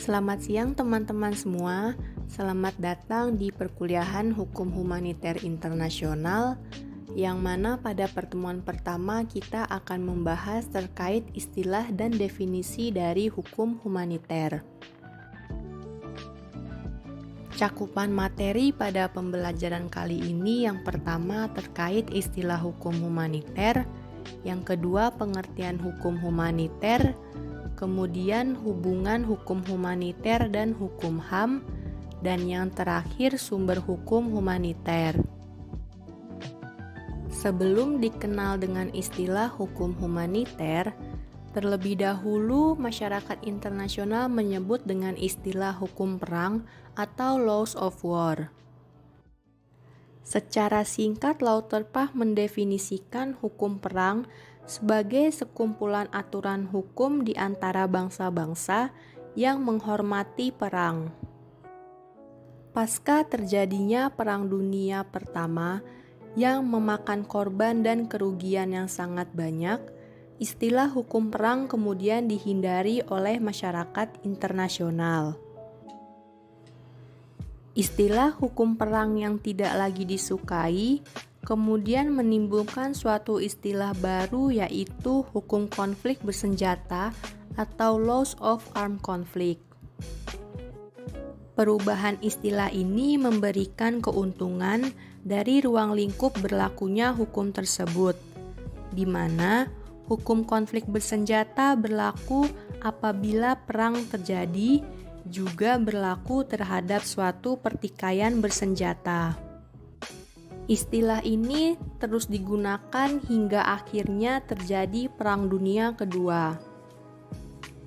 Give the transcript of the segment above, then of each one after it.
Selamat siang teman-teman semua. Selamat datang di perkuliahan Hukum Humaniter Internasional, yang mana pada pertemuan pertama kita akan membahas terkait istilah dan definisi dari hukum humaniter. Cakupan materi pada pembelajaran kali ini yang pertama terkait istilah hukum humaniter, yang kedua pengertian hukum humaniter, kemudian hubungan hukum humaniter dan hukum HAM, dan yang terakhir sumber hukum humaniter. Sebelum dikenal dengan istilah hukum humaniter, terlebih dahulu masyarakat internasional menyebut dengan istilah hukum perang atau laws of war. Secara singkat, Lauterpacht mendefinisikan hukum perang sebagai sekumpulan aturan hukum di antara bangsa-bangsa yang menghormati perang. Pasca terjadinya Perang Dunia Pertama yang memakan korban dan kerugian yang sangat banyak, istilah hukum perang kemudian dihindari oleh masyarakat internasional. Istilah hukum perang yang tidak lagi disukai kemudian menimbulkan suatu istilah baru, yaitu hukum konflik bersenjata atau laws of armed conflict. Perubahan istilah ini memberikan keuntungan dari ruang lingkup berlakunya hukum tersebut, di mana hukum konflik bersenjata berlaku apabila perang terjadi, juga berlaku terhadap suatu pertikaian bersenjata. Istilah ini terus digunakan hingga akhirnya terjadi Perang Dunia Kedua.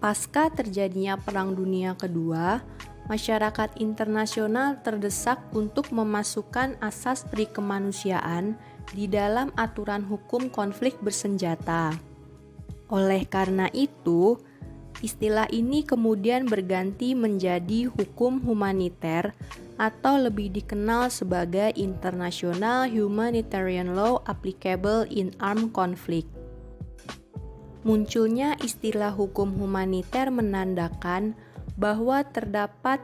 Pasca terjadinya Perang Dunia Kedua, masyarakat internasional terdesak untuk memasukkan asas perikemanusiaan di dalam aturan hukum konflik bersenjata. Oleh karena itu, istilah ini kemudian berganti menjadi hukum humaniter atau lebih dikenal sebagai International Humanitarian Law Applicable in Armed Conflict. Munculnya istilah hukum humaniter menandakan bahwa terdapat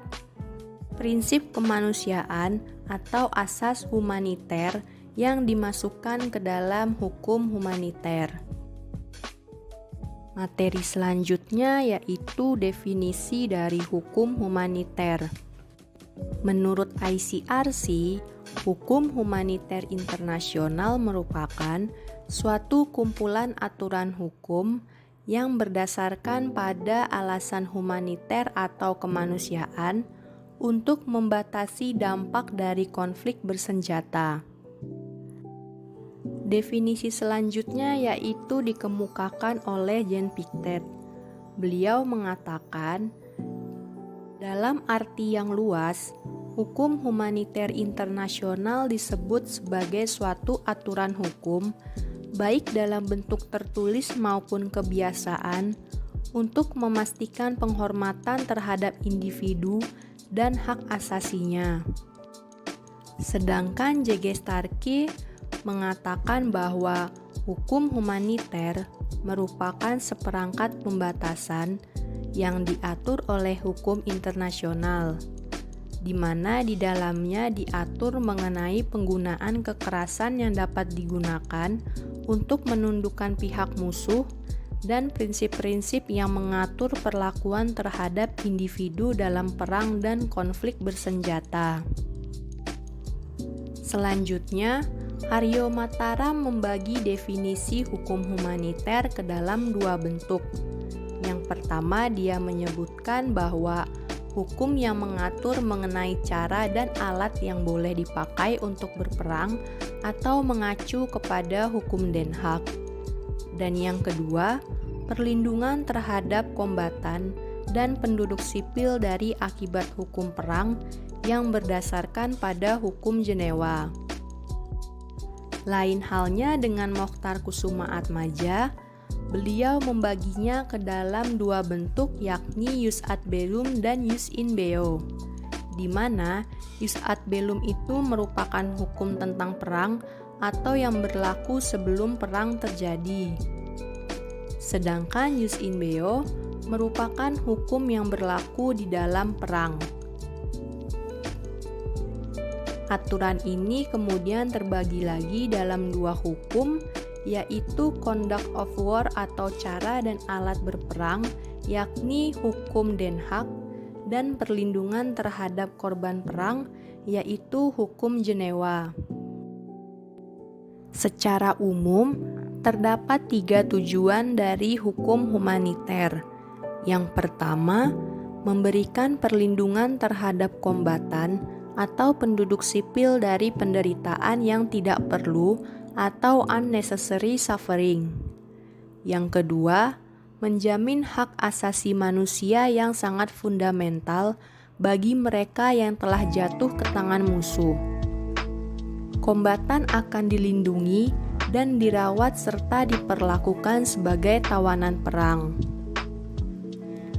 prinsip kemanusiaan atau asas humaniter yang dimasukkan ke dalam hukum humaniter. Materi selanjutnya yaitu definisi dari hukum humaniter. Menurut ICRC, hukum humaniter internasional merupakan suatu kumpulan aturan hukum yang berdasarkan pada alasan humaniter atau kemanusiaan untuk membatasi dampak dari konflik bersenjata. Definisi selanjutnya yaitu dikemukakan oleh Jean Pictet. Beliau mengatakan, dalam arti yang luas, hukum humaniter internasional disebut sebagai suatu aturan hukum, baik dalam bentuk tertulis maupun kebiasaan, untuk memastikan penghormatan terhadap individu dan hak asasinya. Sedangkan J.G. Starkey mengatakan bahwa hukum humaniter merupakan seperangkat pembatasan yang diatur oleh hukum internasional, di mana di dalamnya diatur mengenai penggunaan kekerasan yang dapat digunakan untuk menundukkan pihak musuh dan prinsip-prinsip yang mengatur perlakuan terhadap individu dalam perang dan konflik bersenjata. Selanjutnya, Aryo Mataram membagi definisi hukum humaniter ke dalam dua bentuk. Yang pertama, dia menyebutkan bahwa hukum yang mengatur mengenai cara dan alat yang boleh dipakai untuk berperang atau mengacu kepada hukum Den Haag. Dan yang kedua, perlindungan terhadap kombatan dan penduduk sipil dari akibat hukum perang yang berdasarkan pada hukum Jenewa. Lain halnya dengan Mokhtar Kusumaatmadja, beliau membaginya ke dalam dua bentuk, yakni jus ad bellum dan jus in beo, di mana jus ad bellum itu merupakan hukum tentang perang atau yang berlaku sebelum perang terjadi. Sedangkan jus in beo merupakan hukum yang berlaku di dalam perang. Aturan ini kemudian terbagi lagi dalam dua hukum, yaitu conduct of war atau cara dan alat berperang, yakni hukum Den Haag, dan perlindungan terhadap korban perang, yaitu hukum Jenewa. Secara umum, terdapat 3 tujuan dari hukum humaniter. Yang pertama, memberikan perlindungan terhadap kombatan atau penduduk sipil dari penderitaan yang tidak perlu atau unnecessary suffering. Yang kedua, menjamin hak asasi manusia yang sangat fundamental bagi mereka yang telah jatuh ke tangan musuh. Kombatan akan dilindungi dan dirawat serta diperlakukan sebagai tawanan perang.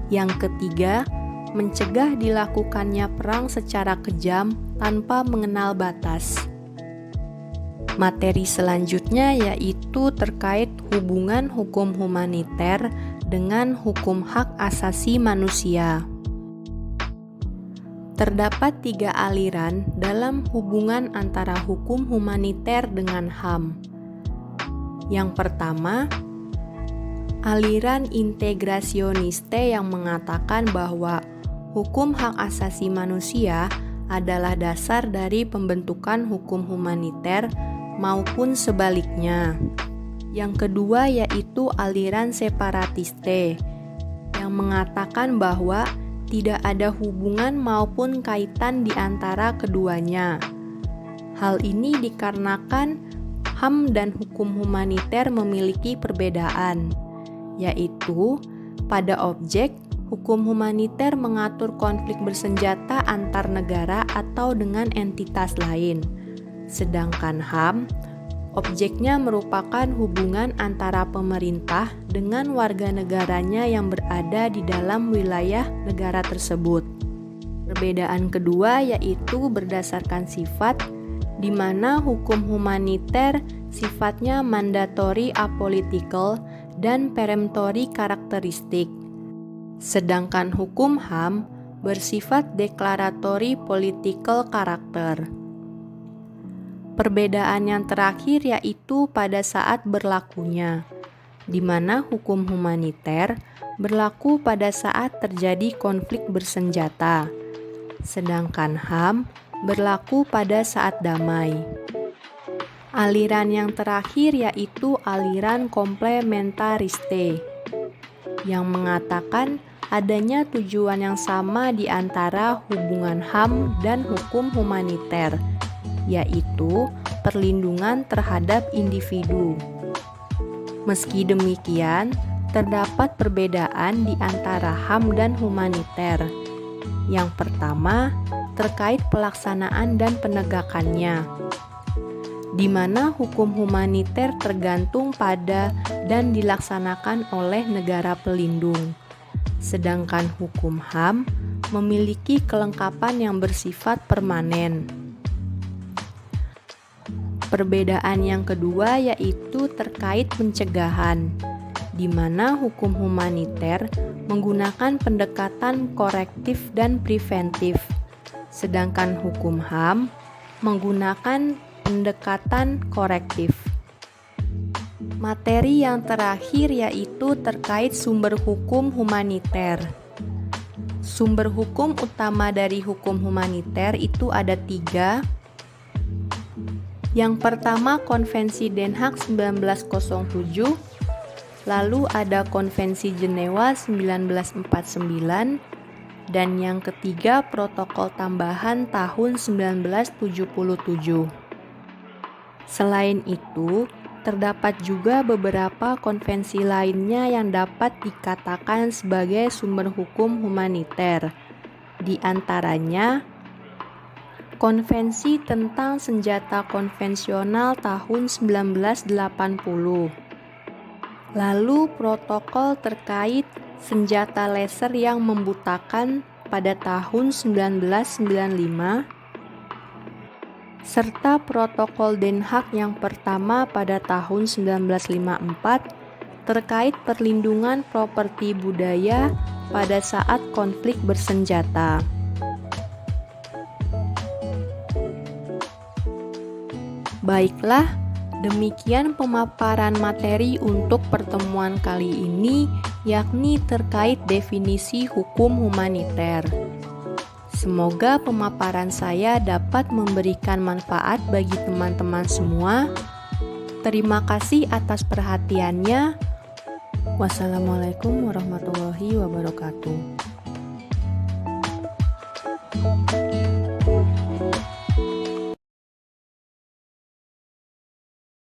Yang ketiga, mencegah dilakukannya perang secara kejam tanpa mengenal batas. Materi selanjutnya yaitu terkait hubungan hukum humaniter dengan hukum hak asasi manusia. Terdapat 3 aliran dalam hubungan antara hukum humaniter dengan HAM. Yang pertama, aliran integrasioniste yang mengatakan bahwa hukum hak asasi manusia adalah dasar dari pembentukan hukum humaniter maupun sebaliknya. Yang kedua yaitu aliran separatiste yang mengatakan bahwa tidak ada hubungan maupun kaitan di antara keduanya. Hal ini dikarenakan HAM dan hukum humaniter memiliki perbedaan, yaitu pada objek, hukum humaniter mengatur konflik bersenjata antar negara atau dengan entitas lain. Sedangkan HAM, objeknya merupakan hubungan antara pemerintah dengan warga negaranya yang berada di dalam wilayah negara tersebut. Perbedaan kedua yaitu berdasarkan sifat, di mana hukum humaniter sifatnya mandatory apolitical dan peremptory karakteristik. Sedangkan hukum HAM bersifat declaratory political karakter. Perbedaan yang terakhir yaitu pada saat berlakunya, di mana hukum humaniter berlaku pada saat terjadi konflik bersenjata, sedangkan HAM berlaku pada saat damai. Aliran yang terakhir yaitu aliran komplementariste, yang mengatakan adanya tujuan yang sama di antara hubungan HAM dan hukum humaniter, yaitu perlindungan terhadap individu. Meski demikian, terdapat perbedaan di antara HAM dan humaniter. Yang pertama, terkait pelaksanaan dan penegakannya, di mana hukum humaniter tergantung pada dan dilaksanakan oleh negara pelindung, sedangkan hukum HAM memiliki kelengkapan yang bersifat permanen. Perbedaan yang kedua yaitu terkait pencegahan, di mana hukum humaniter menggunakan pendekatan korektif dan preventif, sedangkan hukum HAM menggunakan pendekatan korektif. Materi yang terakhir yaitu terkait sumber hukum humaniter. Sumber hukum utama dari hukum humaniter itu ada 3. Yang pertama Konvensi Den Haag 1907, lalu ada Konvensi Jenewa 1949, dan yang ketiga Protokol Tambahan tahun 1977. Selain itu, terdapat juga beberapa konvensi lainnya yang dapat dikatakan sebagai sumber hukum humaniter. Di antaranya, Konvensi tentang Senjata Konvensional tahun 1980. Lalu protokol terkait senjata laser yang membutakan pada tahun 1995, serta protokol Den Haag yang pertama pada tahun 1954 terkait perlindungan properti budaya pada saat konflik bersenjata. Baiklah, demikian pemaparan materi untuk pertemuan kali ini, yakni terkait definisi hukum humaniter. Semoga pemaparan saya dapat memberikan manfaat bagi teman-teman semua. Terima kasih atas perhatiannya. Wassalamualaikum warahmatullahi wabarakatuh.